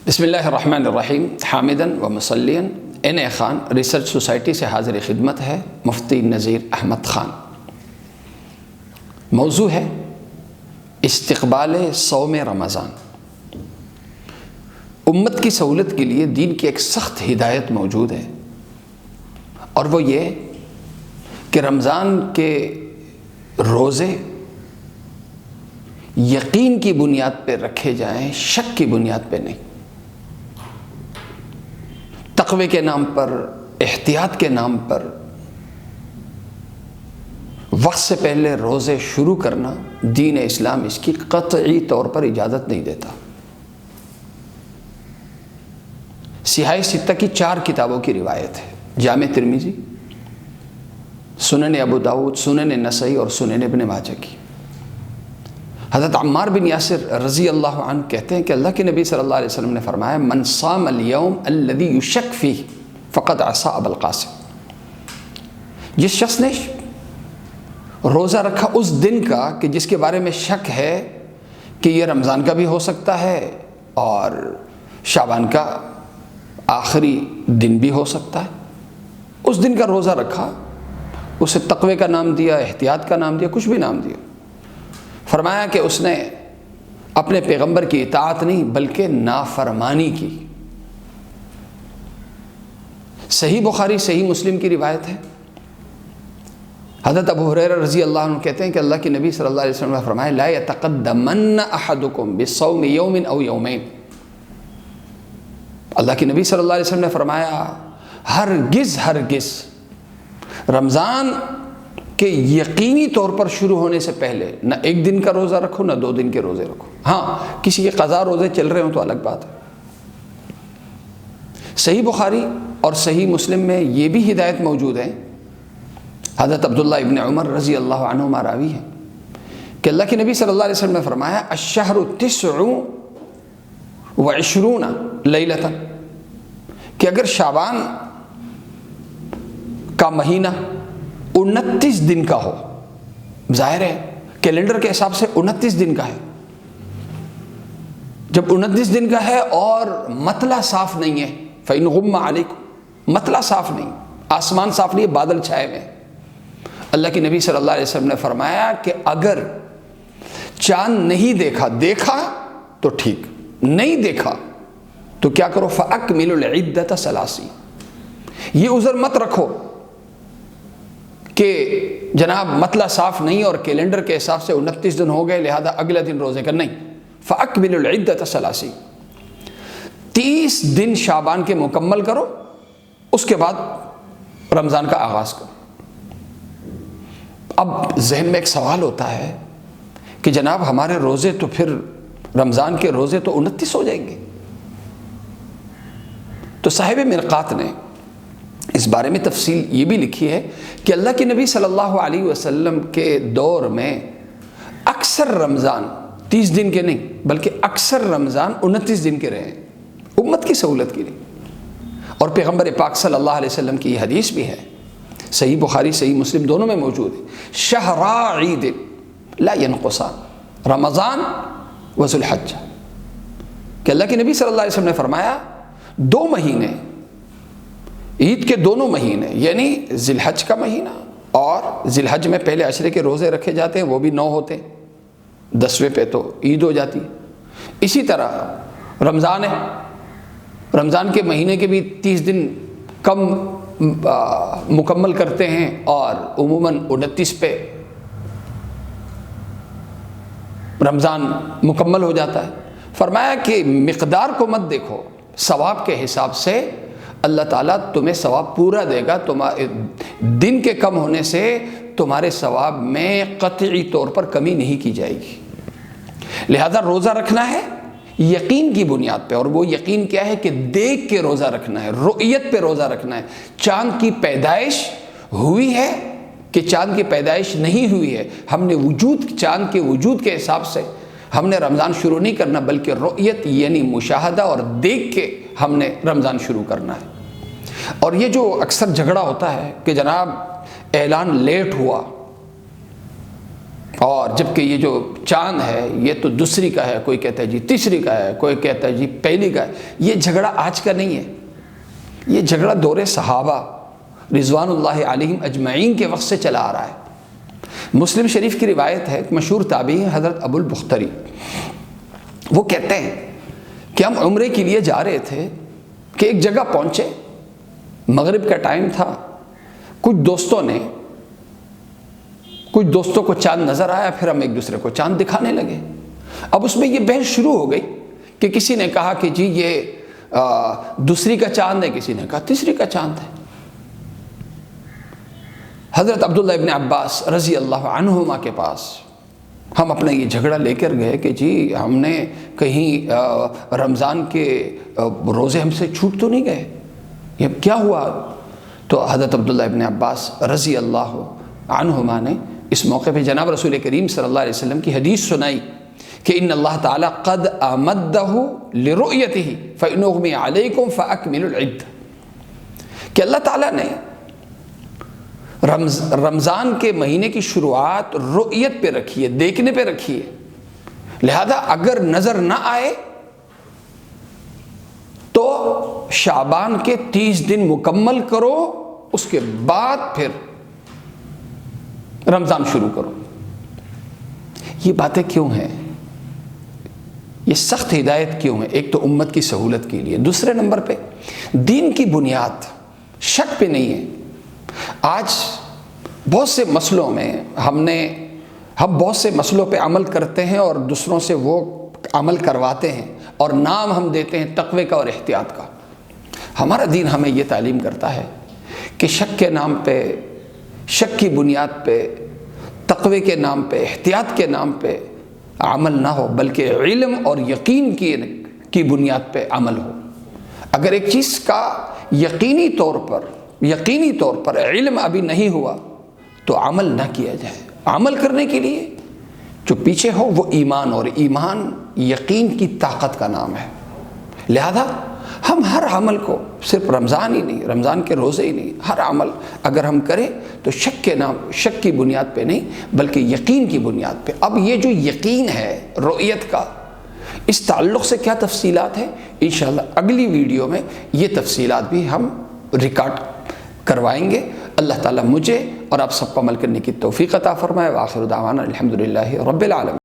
بسم اللہ الرحمن الرحیم حامداً و مصلیاً این اے خان ریسرچ سوسائٹی سے حاضر خدمت ہے مفتی نذیر احمد خان۔ موضوع ہے استقبال صوم رمضان۔ امت کی سہولت کے لیے دین کی ایک سخت ہدایت موجود ہے، اور وہ یہ کہ رمضان کے روزے یقین کی بنیاد پہ رکھے جائیں، شک کی بنیاد پہ نہیں۔ تقوی کے نام پر، احتیاط کے نام پر وقت سے پہلے روزے شروع کرنا دین اسلام اس کی قطعی طور پر اجازت نہیں دیتا۔ سیاہ ستہ کی 4 کتابوں کی روایت ہے، جامع ترمذی، سنن ابو داؤد، سنن نسائی اور سنن ابن ماجہ کی۔ حضرت عمار بن یاسر رضی اللہ عنہ کہتے ہیں کہ اللہ کے نبی صلی اللہ علیہ وسلم نے فرمایا من صام اليوم الذي يشك فيه فقد عصى ابا القاسم۔ جس شخص نے روزہ رکھا اس دن کا کہ جس کے بارے میں شک ہے کہ یہ رمضان کا بھی ہو سکتا ہے اور شعبان کا آخری دن بھی ہو سکتا ہے، اس دن کا روزہ رکھا، اسے تقوی کا نام دیا، احتیاط کا نام دیا، کچھ بھی نام دیا، فرمایا کہ اس نے اپنے پیغمبر کی اطاعت نہیں بلکہ نافرمانی کی۔ صحیح بخاری صحیح مسلم کی روایت ہے، حضرت ابو ہریرہ رضی اللہ عنہ کہتے ہیں کہ اللہ کے نبی صلی اللہ علیہ وسلم نے فرمایا لا يتقدمن احدکم بصوم یوم او یومین۔ اللہ کے نبی صلی اللہ علیہ وسلم نے فرمایا ہرگز رمضان کہ یقینی طور پر شروع ہونے سے پہلے نہ 1 دن کا روزہ رکھو نہ 2 دن کے روزے رکھو۔ ہاں کسی کے قضا روزے چل رہے ہوں تو الگ بات ہے۔ صحیح بخاری اور صحیح مسلم میں یہ بھی ہدایت موجود ہے، حضرت عبداللہ ابن عمر رضی اللہ عنہما راوی ہے کہ اللہ کے نبی صلی اللہ علیہ وسلم نے فرمایا الشہر 29 لیلۃ، کہ اگر شعبان کا مہینہ 29 دن کا ہو، ظاہر ہے کیلنڈر کے حساب سے 29 دن کا ہے، جب 29 دن کا ہے اور مطلع صاف نہیں ہے فَإِنْ غُمَّ عَلَيْكُمْ، مطلع صاف نہیں، آسمان صاف نہیں، بادل چھائے ہوئے، اللہ کے نبی صلی اللہ علیہ وسلم نے فرمایا کہ اگر چاند نہیں دیکھا تو ٹھیک، نہیں دیکھا تو کیا کرو فَأَكْمِلُوا الْعِدَّةَ 30۔ یہ عذر مت رکھو کہ جناب مطلع صاف نہیں اور کیلنڈر کے حساب سے 29 دن ہو گئے لہذا اگلے دن روزے کا، نہیں، فَأَكْمِلُوا الْعِدَّةَ 30، 30 دن شعبان کے مکمل کرو، اس کے بعد رمضان کا آغاز کرو۔ اب ذہن میں ایک سوال ہوتا ہے کہ جناب ہمارے روزے تو پھر رمضان کے روزے تو 29 ہو جائیں گے، تو صاحب مرقات نے اس بارے میں تفصیل یہ بھی لکھی ہے کہ اللہ کے نبی صلی اللہ علیہ وسلم کے دور میں اکثر رمضان 30 دن کے نہیں بلکہ اکثر رمضان 29 دن کے رہے، امت کی سہولت کے لیے۔ اور پیغمبر پاک صلی اللہ علیہ وسلم کی یہ حدیث بھی ہے، صحیح بخاری صحیح مسلم دونوں میں موجود ہے، شہرا عید لا ینقصان رمضان و ذو الحجہ، کہ اللہ کے نبی صلی اللہ علیہ وسلم نے فرمایا 2 مہینے، عید کے دونوں مہینے یعنی ذی الحج کا مہینہ، اور ذی الحج میں پہلے عشرے کے روزے رکھے جاتے ہیں، وہ بھی 9 ہوتے ہیں، 10ویں پہ تو عید ہو جاتی ہے۔ اسی طرح رمضان ہے، رمضان کے مہینے کے بھی 30 دن کم مکمل کرتے ہیں اور عموماً 29 پہ رمضان مکمل ہو جاتا ہے۔ فرمایا کہ مقدار کو مت دیکھو، ثواب کے حساب سے اللہ تعالیٰ تمہیں ثواب پورا دے گا، دن کے کم ہونے سے تمہارے ثواب میں قطعی طور پر کمی نہیں کی جائے گی۔ لہذا روزہ رکھنا ہے یقین کی بنیاد پہ، اور وہ یقین کیا ہے کہ دیکھ کے روزہ رکھنا ہے، رؤیت پہ روزہ رکھنا ہے۔ چاند کی پیدائش ہوئی ہے کہ چاند کی پیدائش نہیں ہوئی ہے، ہم نے چاند کے وجود کے حساب سے ہم نے رمضان شروع نہیں کرنا بلکہ رؤیت یعنی مشاہدہ اور دیکھ کے ہم نے رمضان شروع کرنا ہے۔ اور یہ جو اکثر جھگڑا ہوتا ہے کہ جناب اعلان لیٹ ہوا، اور جبکہ یہ جو چاند ہے یہ تو دوسری کا ہے، کوئی کہتا ہے جی تیسری کا ہے، کوئی کہتا ہے جی پہلی کا ہے۔ یہ جھگڑا آج کا نہیں ہے، یہ جھگڑا دور صحابہ رضوان اللہ علیہم اجمعین کے وقت سے چلا آ رہا ہے۔ مسلم شریف کی روایت ہے، ایک مشہور تابعی ہے حضرت ابو البختری، وہ کہتے ہیں کہ ہم عمرے کے لیے جا رہے تھے کہ ایک جگہ پہنچے، مغرب کا ٹائم تھا، کچھ دوستوں کو چاند نظر آیا، پھر ہم ایک دوسرے کو چاند دکھانے لگے۔ اب اس میں یہ بحث شروع ہو گئی کہ کسی نے کہا کہ جی یہ دوسری کا چاند ہے، کسی نے کہا تیسری کا چاند ہے۔ حضرت عبداللہ ابن عباس رضی اللہ عنہما کے پاس ہم اپنا یہ جھگڑا لے کر گئے کہ جی ہم نے کہیں رمضان کے روزے ہم سے چھوٹ تو نہیں گئے، یہ کیا ہوا؟ تو حضرت عبداللہ ابن عباس رضی اللہ عنہما نے اس موقع پہ جناب رسول کریم صلی اللہ علیہ وسلم کی حدیث سنائی کہ ان اللہ تعالیٰ قد آمدہ لرؤیتہ فإن اغمی علیکم فأکملوا العدہ، کہ اللہ تعالیٰ نے رمضان کے مہینے کی شروعات رؤیت پہ رکھی ہے، دیکھنے پہ رکھی ہے، لہذا اگر نظر نہ آئے تو شعبان کے 30 دن مکمل کرو، اس کے بعد پھر رمضان شروع کرو۔ یہ باتیں کیوں ہیں؟ یہ سخت ہدایت کیوں ہے؟ ایک تو امت کی سہولت کے لیے، دوسرے نمبر پہ دین کی بنیاد شک پہ نہیں ہے۔ آج بہت سے مسئلوں میں ہم بہت سے مسئلوں پہ عمل کرتے ہیں اور دوسروں سے وہ عمل کرواتے ہیں، اور نام ہم دیتے ہیں تقوی کا اور احتیاط کا۔ ہمارا دین ہمیں یہ تعلیم کرتا ہے کہ شک کے نام پہ، شک کی بنیاد پہ، تقوی کے نام پہ، احتیاط کے نام پہ عمل نہ ہو، بلکہ علم اور یقین کی بنیاد پہ عمل ہو۔ اگر ایک چیز کا یقینی طور پر علم ابھی نہیں ہوا تو عمل نہ کیا جائے۔ عمل کرنے کے لیے جو پیچھے ہو وہ ایمان، اور ایمان یقین کی طاقت کا نام ہے۔ لہذا ہم ہر عمل کو، صرف رمضان ہی نہیں، رمضان کے روزے ہی نہیں، ہر عمل اگر ہم کریں تو شک کی بنیاد پہ نہیں بلکہ یقین کی بنیاد پہ۔ اب یہ جو یقین ہے رؤیت کا، اس تعلق سے کیا تفصیلات ہیں، انشاءاللہ اگلی ویڈیو میں یہ تفصیلات بھی ہم ریکارڈ کروائیں گے۔ اللہ تعالیٰ مجھے اور آپ سب کو عمل کرنے کی توفیق عطا فرمائے۔ وآخر دعوانا الحمدللہ رب العالمین۔